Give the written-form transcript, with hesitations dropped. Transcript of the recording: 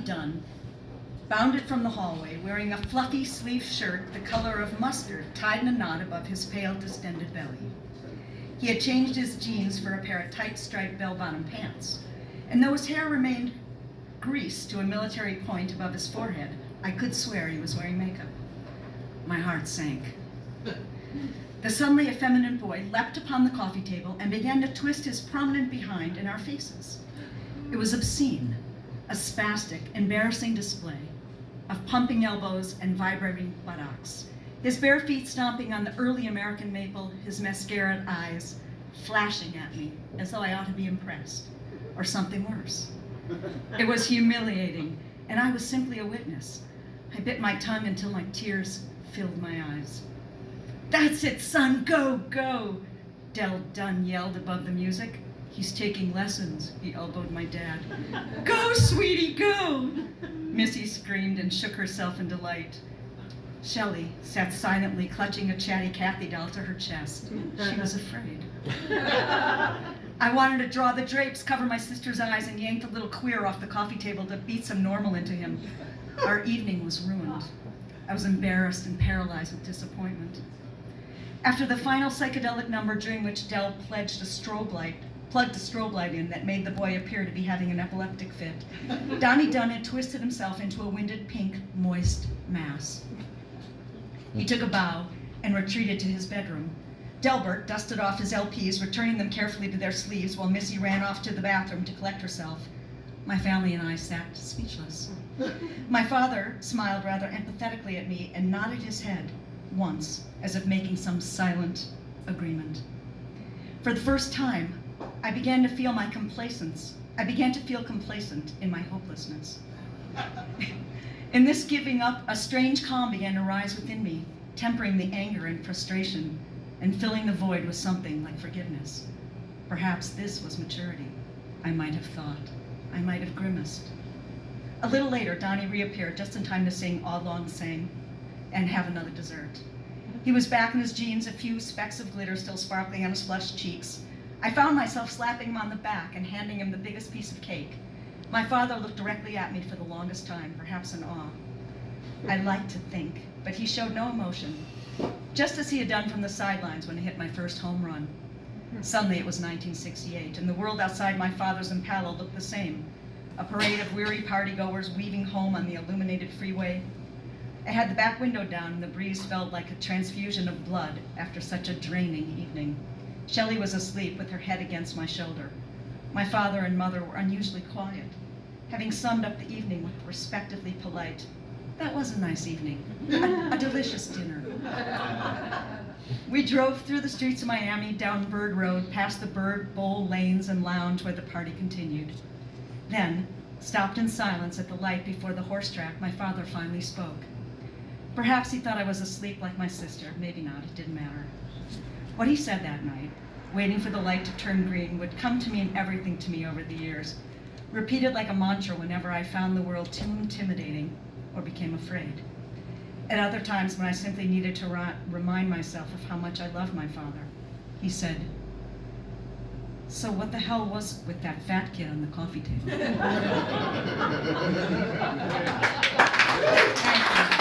Done, bounded from the hallway, wearing a fluffy sleeve shirt the color of mustard tied in a knot above his pale, distended belly. He had changed his jeans for a pair of tight striped bell-bottom pants, and though his hair remained greased to a military point above his forehead, I could swear he was wearing makeup. My heart sank. The suddenly effeminate boy leapt upon the coffee table and began to twist his prominent behind in our faces. It was obscene, a spastic, embarrassing display of pumping elbows and vibrating buttocks, his bare feet stomping on the early American maple, his mascaraed eyes flashing at me as though I ought to be impressed, or something worse. It was humiliating, and I was simply a witness. I bit my tongue until my tears filled my eyes. "That's it, son, go, go," Del Dunn yelled above the music. "He's taking lessons," he elbowed my dad. "Go, sweetie, go!" Missy screamed and shook herself in delight. Shelley sat silently clutching a chatty Kathy doll to her chest. She was afraid. I wanted to draw the drapes, cover my sister's eyes, and yank the little queer off the coffee table to beat some normal into him. Our evening was ruined. I was embarrassed and paralyzed with disappointment. After the final psychedelic number, during which Del plugged a strobe light in that made the boy appear to be having an epileptic fit, Donnie Dunn had twisted himself into a winded pink, moist mass. He took a bow and retreated to his bedroom. Delbert dusted off his LPs, returning them carefully to their sleeves, while Missy ran off to the bathroom to collect herself. My family and I sat speechless. My father smiled rather empathetically at me and nodded his head once, as if making some silent agreement. For the first time, I began to feel complacent in my hopelessness. In this giving up, a strange calm began to rise within me, tempering the anger and frustration, and filling the void with something like forgiveness. Perhaps this was maturity, I might have thought. I might have grimaced. A little later, Donnie reappeared just in time to sing "Auld Lang Syne" and have another dessert. He was back in his jeans, a few specks of glitter still sparkling on his flushed cheeks. I found myself slapping him on the back and handing him the biggest piece of cake. My father looked directly at me for the longest time, perhaps in awe. I liked to think, but he showed no emotion, just as he had done from the sidelines when I hit my first home run. Suddenly it was 1968, and the world outside my father's Impala looked the same, a parade of weary partygoers weaving home on the illuminated freeway. I had the back window down, and the breeze felt like a transfusion of blood after such a draining evening. Shelley was asleep with her head against my shoulder. My father and mother were unusually quiet, having summed up the evening with respectively polite, "That was a nice evening, a delicious dinner." We drove through the streets of Miami, down Bird Road, past the Bird Bowl lanes and lounge where the party continued. Then, stopped in silence at the light before the horse track, my father finally spoke. Perhaps he thought I was asleep like my sister, maybe not, it didn't matter. What he said that night, waiting for the light to turn green, would come to mean everything to me over the years, repeated like a mantra whenever I found the world too intimidating or became afraid. At other times, when I simply needed to remind myself of how much I loved my father, he said, "So what the hell was with that fat kid on the coffee table?" Thank you.